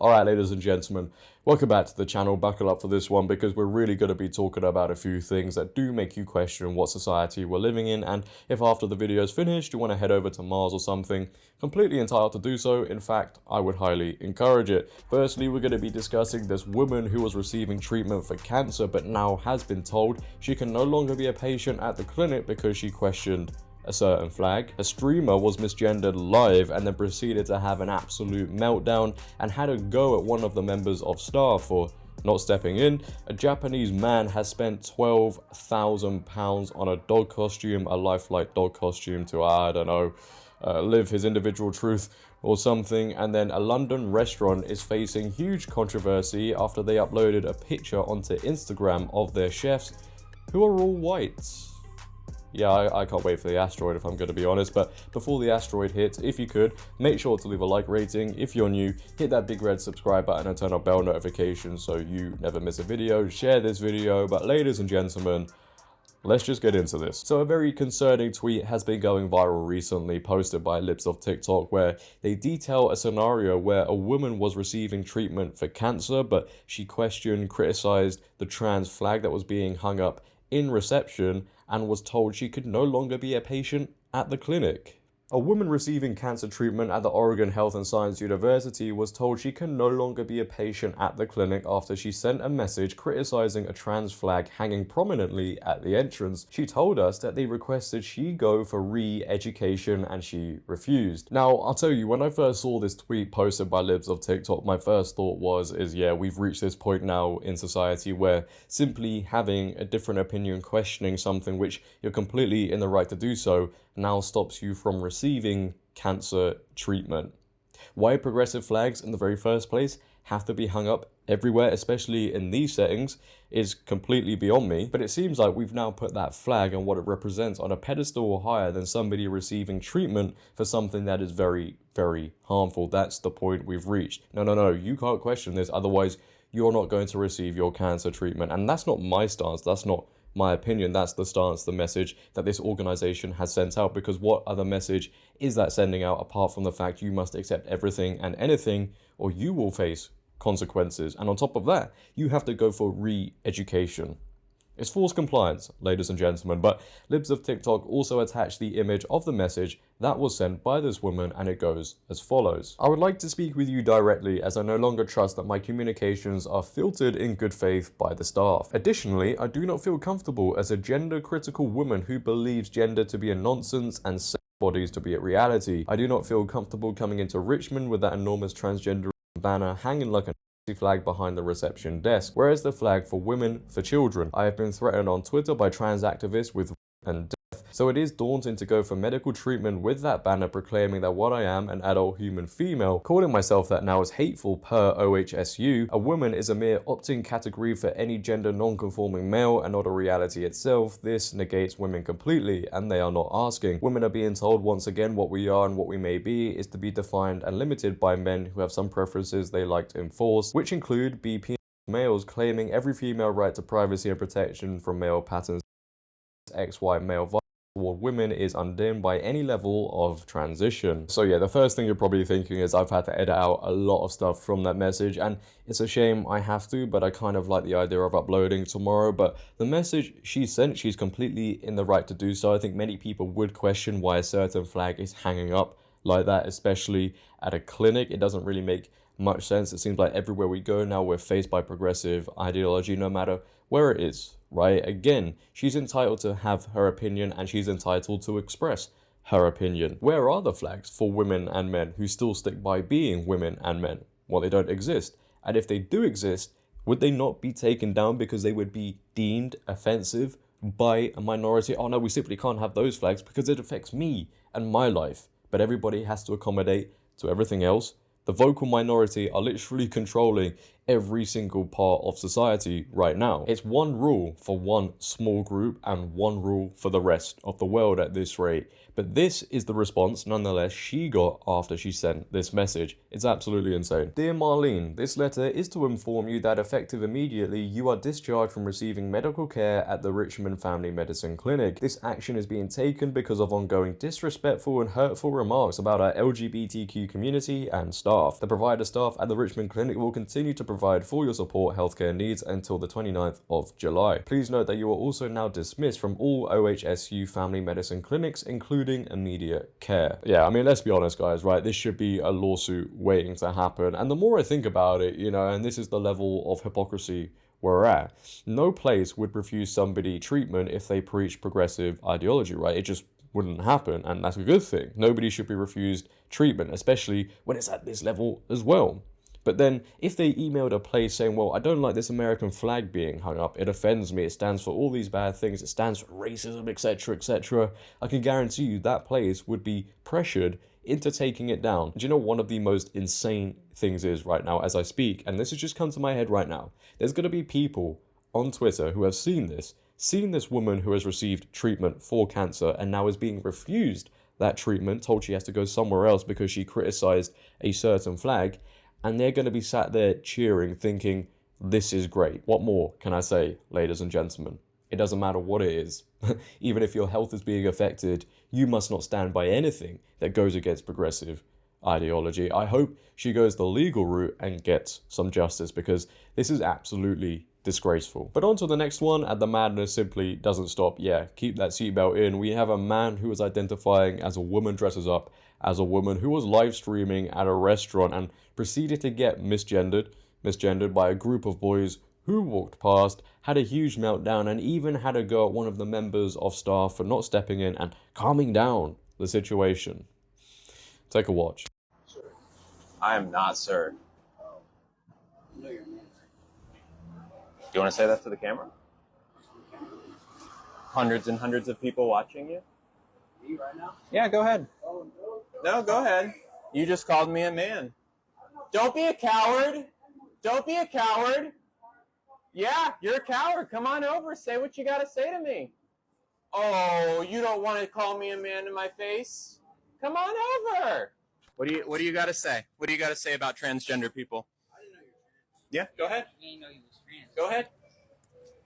Alright, ladies and gentlemen, welcome back to the channel. Buckle up for this one because we're really going to be talking about a few things that do make you question what society we're living in, and if after the video is finished you want to head over to Mars or something, completely entitled to do so. In fact, I would highly encourage it. Firstly, we're going to be discussing this woman who was receiving treatment for cancer but now has been told she can no longer be a patient at the clinic because she questioned a certain flag. A streamer was misgendered live and then proceeded to have an absolute meltdown and had a go at one of the members of staff for not stepping in. A Japanese man has spent £12,000 on a dog costume, a lifelike dog costume to, I don't know, live his individual truth or something. And then a London restaurant is facing huge controversy after they uploaded a picture onto Instagram of their chefs who are all white. Yeah, I can't wait for the asteroid if I'm going to be honest, but before the asteroid hits, if you could, make sure to leave a like rating. If you're new, hit that big red subscribe button and turn on bell notifications so you never miss a video. Share this video, but ladies and gentlemen, let's just get into this. So a very concerning tweet has been going viral recently, posted by Libs of TikTok, where they detail a scenario where a woman was receiving treatment for cancer, but she criticized the trans flag that was being hung up in reception and was told she could no longer be a patient at the clinic. A woman receiving cancer treatment at the Oregon Health and Science University was told she can no longer be a patient at the clinic after she sent a message criticizing a trans flag hanging prominently at the entrance. She told us that they requested she go for re-education and she refused. Now, I'll tell you, when I first saw this tweet posted by Libs of TikTok, my first thought was, yeah, we've reached this point now in society where simply having a different opinion, questioning something which you're completely in the right to do so, now stops you from receiving cancer treatment. Why progressive flags in the very first place have to be hung up everywhere, especially in these settings, is completely beyond me. But it seems like we've now put that flag and what it represents on a pedestal higher than somebody receiving treatment for something that is very, very harmful. That's the point we've reached. No, you can't question this, otherwise you're not going to receive your cancer treatment. And that's not my stance, that's not my opinion, that's the stance, the message that this organization has sent out, because what other message is that sending out apart from the fact you must accept everything and anything or you will face consequences? And on top of that, you have to go for re-education. It's forced compliance, ladies and gentlemen, but Libs of TikTok also attached the image of the message that was sent by this woman, and it goes as follows. I would like to speak with you directly as I no longer trust that my communications are filtered in good faith by the staff. Additionally, I do not feel comfortable as a gender-critical woman who believes gender to be a nonsense and sex bodies to be a reality. I do not feel comfortable coming into Richmond with that enormous transgender banner hanging like a flag behind the reception desk. Where is the flag for women, for children? I have been threatened on Twitter by trans activists with and death, so it is daunting to go for medical treatment with that banner proclaiming that what I am, an adult human female, calling myself that now is hateful per OHSU. A woman is a mere opt-in category for any gender non-conforming male and not a reality itself. This negates women completely, and they are not asking. Women are being told once again what we are and what we may be is to be defined and limited by men who have some preferences they like to enforce, which include BP males claiming every female right to privacy and protection from male patterns. XY male violence toward women is undimmed by any level of transition. So yeah, the first thing you're probably thinking is I've had to edit out a lot of stuff from that message, and it's a shame I have to, but I kind of like the idea of uploading tomorrow. But the message she sent, she's completely in the right to do so. I think many people would question why a certain flag is hanging up like that, especially at a clinic. It doesn't really make much sense. It seems like everywhere we go now we're faced by progressive ideology, no matter where it is, right? Again, she's entitled to have her opinion and she's entitled to express her opinion. Where are the flags for women and men who still stick by being women and men? Well, they don't exist. And if they do exist, would they not be taken down because they would be deemed offensive by a minority? Oh no, we simply can't have those flags because it affects me and my life. But everybody has to accommodate to everything else. The vocal minority are literally controlling every single part of society right now. It's one rule for one small group and one rule for the rest of the world at this rate. But this is the response, nonetheless, she got after she sent this message. It's absolutely insane. Dear Marlene, this letter is to inform you that effective immediately, you are discharged from receiving medical care at the Richmond Family Medicine Clinic. This action is being taken because of ongoing disrespectful and hurtful remarks about our LGBTQ community and staff. The provider staff at the Richmond Clinic will continue to provide for your support healthcare needs until the 29th of July. Please note that you are also now dismissed from all OHSU family medicine clinics, including immediate care. Yeah, I mean, let's be honest, guys, right? This should be a lawsuit waiting to happen. And the more I think about it, you know, and this is the level of hypocrisy we're at, no place would refuse somebody treatment if they preach progressive ideology, right? It just wouldn't happen, and that's a good thing. Nobody should be refused treatment, especially when it's at this level as well. But then, if they emailed a place saying, well, I don't like this American flag being hung up, it offends me, it stands for all these bad things, it stands for racism, etc., etc., I can guarantee you that place would be pressured into taking it down. Do you know one of the most insane things is right now as I speak, and this has just come to my head right now, there's going to be people on Twitter who have seen this woman who has received treatment for cancer and now is being refused that treatment, told she has to go somewhere else because she criticized a certain flag, and they're going to be sat there cheering, thinking, this is great. What more can I say, ladies and gentlemen? It doesn't matter what it is. Even if your health is being affected, you must not stand by anything that goes against progressive ideology. I hope she goes the legal route and gets some justice, because this is absolutely disgraceful. But on to the next one, and the madness simply doesn't stop. Yeah, keep that seatbelt in. We have a man who is identifying as a woman, dresses up as a woman, who was live streaming at a restaurant and proceeded to get misgendered by a group of boys who walked past, had a huge meltdown, and even had a go at one of the members of staff for not stepping in and calming down the situation. Take a watch. I am not, sir. Do you want to say that to the camera? Hundreds and hundreds of people watching you? Me right now? Yeah, go ahead. Oh, no. No, go ahead. You just called me a man. Don't be a coward. Don't be a coward. Yeah, you're a coward. Come on over. Say what you got to say to me. Oh, you don't want to call me a man in my face? Come on over. What do you got to say? What do you got to say about transgender people? I didn't know you were trans. Yeah, go ahead. I didn't know you was trans. Go ahead.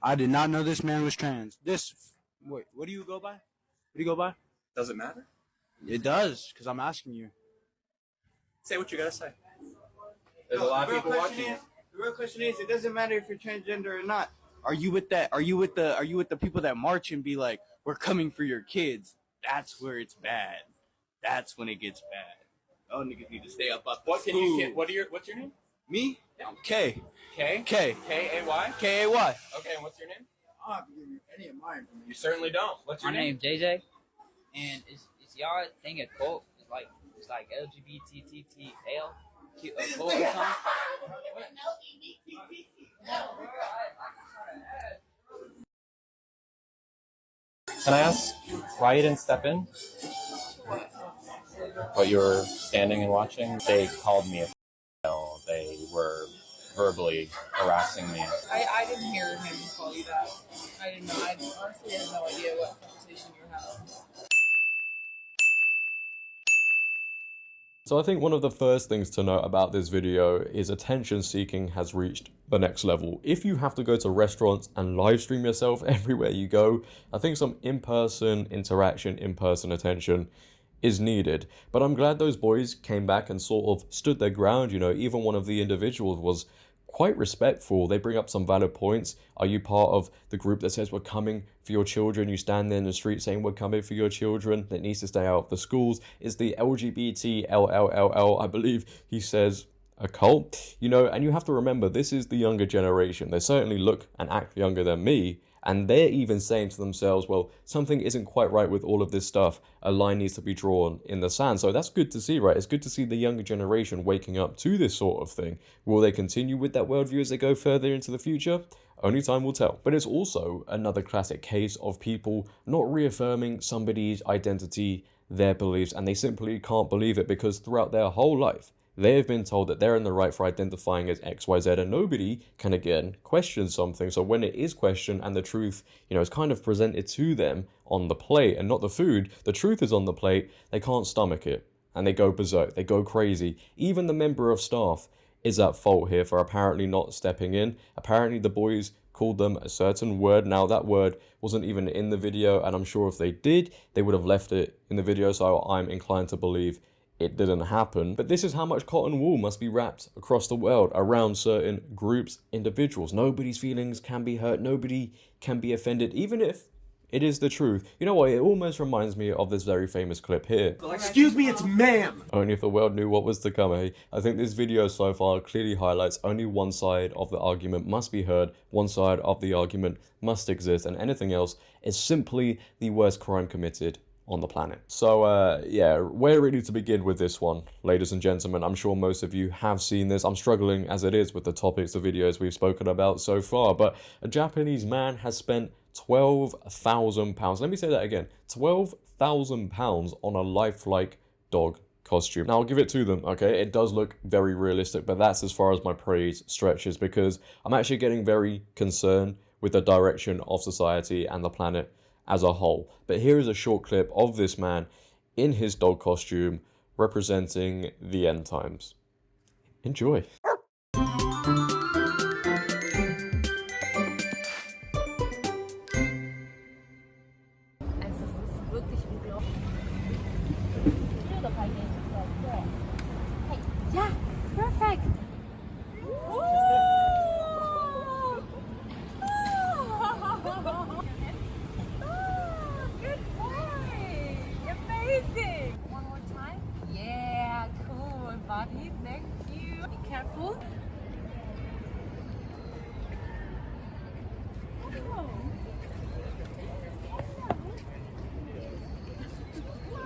I did not know this man was trans. Wait, what do you go by? What do you go by? Does it matter? It does, because I'm asking you. Say what you got to say. There's a lot of people watching you. The real question is, it doesn't matter if you're transgender or not. Are you with that? Are you with the people that march and be like, we're coming for your kids? That's where it's bad. That's when it gets bad. Oh, niggas need to stay up. What's your name? Me? Yeah. K. K? K. K-A-Y? K-A-Y. Okay, and what's your name? I don't have to give you any of mine. You certainly don't. What's your My name? name's JJ, and is y'all thing a cult? It's like LGBTTL a cult or something? Can I ask why you didn't step in? What you were standing and watching? They called me a They were verbally harassing me. I didn't hear him call you that. I didn't know. I honestly had no idea what conversation you were having. So I think one of the first things to note about this video is attention seeking has reached the next level. If you have to go to restaurants and live stream yourself everywhere you go, I think some in-person interaction, in-person attention is needed. But I'm glad those boys came back and sort of stood their ground. You know, even one of the individuals was quite respectful. They bring up some valid points. Are you part of the group that says we're coming for your children? You stand there in the street saying we're coming for your children that needs to stay out of the schools. Is the LGBTLLLL, I believe he says, a cult? You know, and you have to remember, this is the younger generation. They certainly look and act younger than me. And they're even saying to themselves, well, something isn't quite right with all of this stuff. A line needs to be drawn in the sand. So that's good to see, right? It's good to see the younger generation waking up to this sort of thing. Will they continue with that worldview as they go further into the future? Only time will tell. But it's also another classic case of people not reaffirming somebody's identity, their beliefs, and they simply can't believe it because throughout their whole life, They have been told that they're in the right for identifying as XYZ, and nobody can again question something. So when it is questioned and the truth, is kind of presented to them on the plate and not the food, the truth is on the plate, they can't stomach it and they go berserk, they go crazy. Even the member of staff is at fault here for apparently not stepping in. Apparently the boys called them a certain word. Now that word wasn't even in the video, and I'm sure if they did, they would have left it in the video, so I'm inclined to believe it didn't happen. But this is how much cotton wool must be wrapped across the world around certain groups, individuals. Nobody's feelings can be hurt, nobody can be offended, even if it is the truth. You know what, it almost reminds me of this very famous clip here. Excuse me, it's ma'am! Only if the world knew what was to come, eh? I think this video so far clearly highlights only one side of the argument must be heard, one side of the argument must exist, and anything else is simply the worst crime committed on the planet. So yeah, where really to begin with this one, ladies and gentlemen? I'm sure most of you have seen this. I'm struggling as it is with the topics of videos we've spoken about so far, but a Japanese man has spent £12,000. Let me say that again. £12,000 on a lifelike dog costume. Now I'll give it to them, okay? It does look very realistic, but that's as far as my praise stretches, because I'm actually getting very concerned with the direction of society and the planet as a whole. But here is a short clip of this man in his dog costume representing the end times. Enjoy. Yeah, perfect. Good boy. Amazing. One more time. Yeah, cool, buddy. Thank you. Be careful.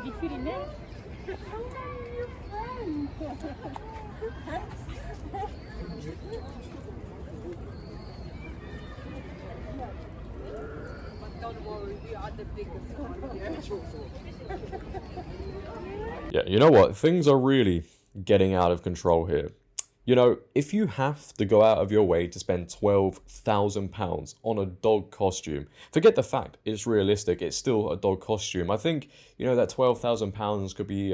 Wie für die Nähe? Don't worry, we are the biggest one here. Yeah, you know what? Things are really getting out of control here. If you have to go out of your way to spend £12,000 on a dog costume, forget the fact it's realistic, it's still a dog costume. I think, that £12,000 could be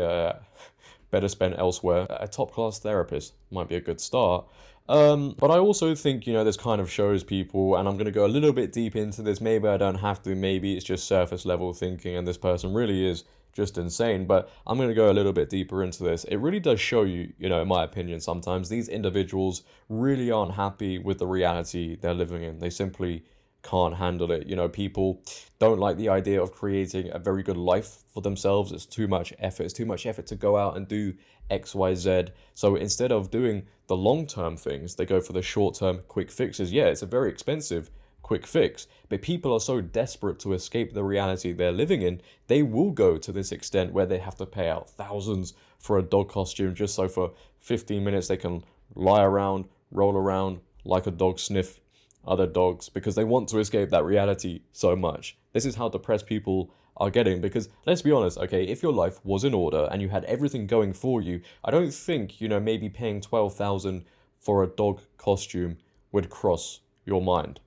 better spent elsewhere. A top-class therapist might be a good start. But I also think, this kind of shows people, and I'm going to go a little bit deep into this. Maybe I don't have to, maybe it's just surface level thinking, and this person really is just insane, but I'm going to go a little bit deeper into this. It really does show you, in my opinion, sometimes these individuals really aren't happy with the reality they're living in. They simply can't handle it. People don't like the idea of creating a very good life for themselves. It's too much effort. It's too much effort to go out and do XYZ. So instead of doing the long-term things, they go for the short-term quick fixes. Yeah, it's a very expensive quick fix, but people are so desperate to escape the reality they're living in, they will go to this extent where they have to pay out thousands for a dog costume just so for 15 minutes they can lie around, roll around like a dog, sniff other dogs, because they want to escape that reality so much. This is how depressed people are getting, because let's be honest, okay, if your life was in order and you had everything going for you, I don't think, maybe paying $12,000 for a dog costume would cross your mind.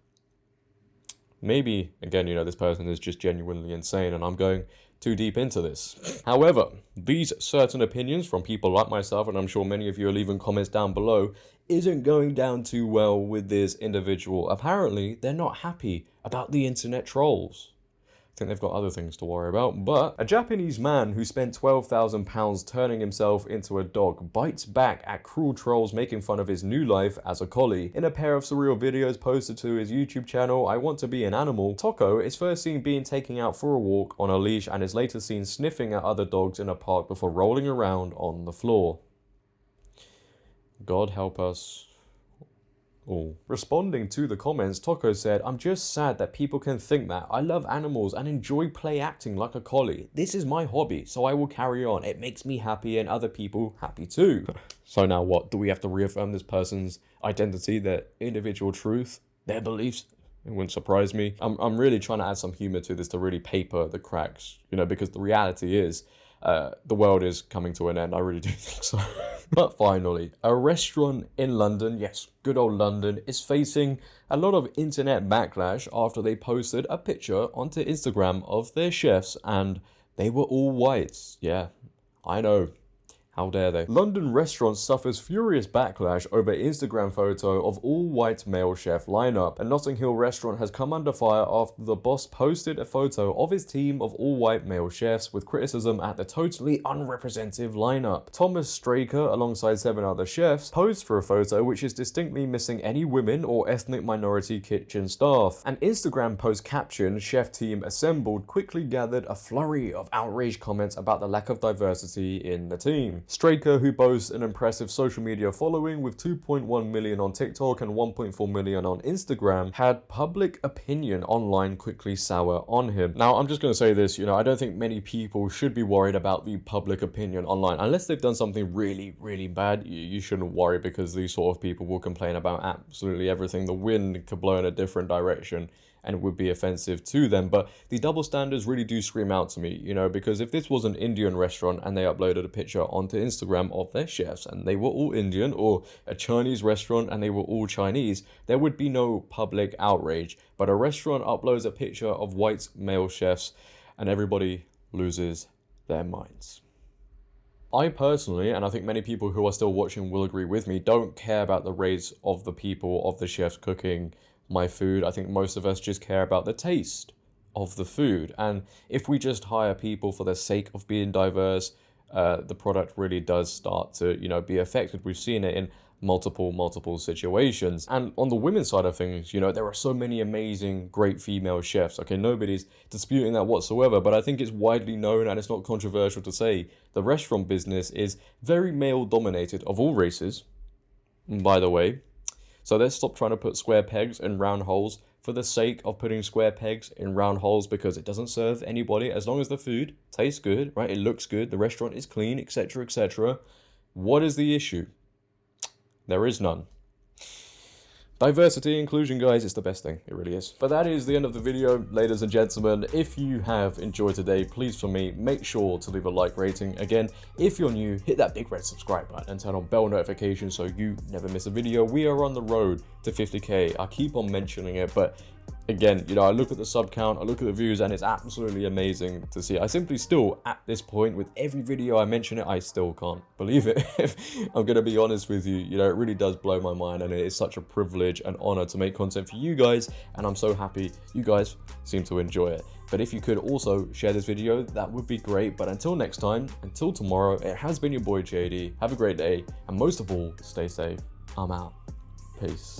Maybe, again, this person is just genuinely insane and I'm going too deep into this. However, these certain opinions from people like myself, and I'm sure many of you are leaving comments down below, isn't going down too well with this individual. Apparently, they're not happy about the internet trolls. I think they've got other things to worry about. But a Japanese man who spent £12,000 turning himself into a dog bites back at cruel trolls making fun of his new life as a collie. In a pair of surreal videos posted to his YouTube channel, I Want to Be an Animal, Toko is first seen being taken out for a walk on a leash and is later seen sniffing at other dogs in a park before rolling around on the floor. God help us all. Responding to the comments, Toko said, "I'm just sad that people can think that. I love animals and enjoy play acting like a collie. This is my hobby, so I will carry on. It makes me happy and other people happy too." So now what? Do we have to reaffirm this person's identity, their individual truth, their beliefs? It wouldn't surprise me. I'm really trying to add some humor to this to really paper the cracks, because the reality is, the world is coming to an end. I really do think so. But finally, a restaurant in London, yes, good old London, is facing a lot of internet backlash after they posted a picture onto Instagram of their chefs and they were all whites. Yeah, I know. How dare they? London restaurant suffers furious backlash over Instagram photo of all-white male chef lineup. A Notting Hill restaurant has come under fire after the boss posted a photo of his team of all-white male chefs with criticism at the totally unrepresentative lineup. Thomas Straker, alongside 7 other chefs, posed for a photo which is distinctly missing any women or ethnic minority kitchen staff. An Instagram post captioned "Chef team assembled" quickly gathered a flurry of outraged comments about the lack of diversity in the team. Straker, who boasts an impressive social media following with 2.1 million on TikTok and 1.4 million on Instagram, had public opinion online quickly sour on him. Now, I'm just going to say this, I don't think many people should be worried about the public opinion online. Unless they've done something really, really bad, you shouldn't worry, because these sort of people will complain about absolutely everything. The wind could blow in a different direction and it would be offensive to them. But the double standards really do scream out to me, because if this was an Indian restaurant and they uploaded a picture onto Instagram of their chefs and they were all Indian, or a Chinese restaurant and they were all Chinese, there would be no public outrage. But a restaurant uploads a picture of white male chefs and everybody loses their minds. I personally, and I think many people who are still watching will agree with me, don't care about the race of the people, of the chefs cooking my food. I think most of us just care about the taste of the food. And if we just hire people for the sake of being diverse, the product really does start to, be affected. We've seen it in multiple situations. And on the women's side of things, there are so many amazing, great female chefs. Okay, nobody's disputing that whatsoever, but I think it's widely known, and it's not controversial to say, the restaurant business is very male dominated, of all races, by the way. So let's stop trying to put square pegs in round holes for the sake of putting square pegs in round holes, because it doesn't serve anybody. As long as the food tastes good, right? It looks good, the restaurant is clean, etc., etc. What is the issue? There is none. Diversity, inclusion, guys, it's the best thing. It really is. But that is the end of the video, ladies and gentlemen. If you have enjoyed today, please, for me, make sure to leave a like rating. Again, if you're new, hit that big red subscribe button and turn on bell notifications so you never miss a video. We are on the road to 50k. I keep on mentioning it, but again, I look at the sub count, I look at the views, and it's absolutely amazing to see. I simply still, at this point, with every video I mention it, I still can't believe it. If I'm going to be honest with you, it really does blow my mind, and it is such a privilege and honor to make content for you guys, and I'm so happy you guys seem to enjoy it. But if you could also share this video, that would be great. But until next time, until tomorrow, it has been your boy JD. Have a great day, and most of all, stay safe. I'm out. Peace.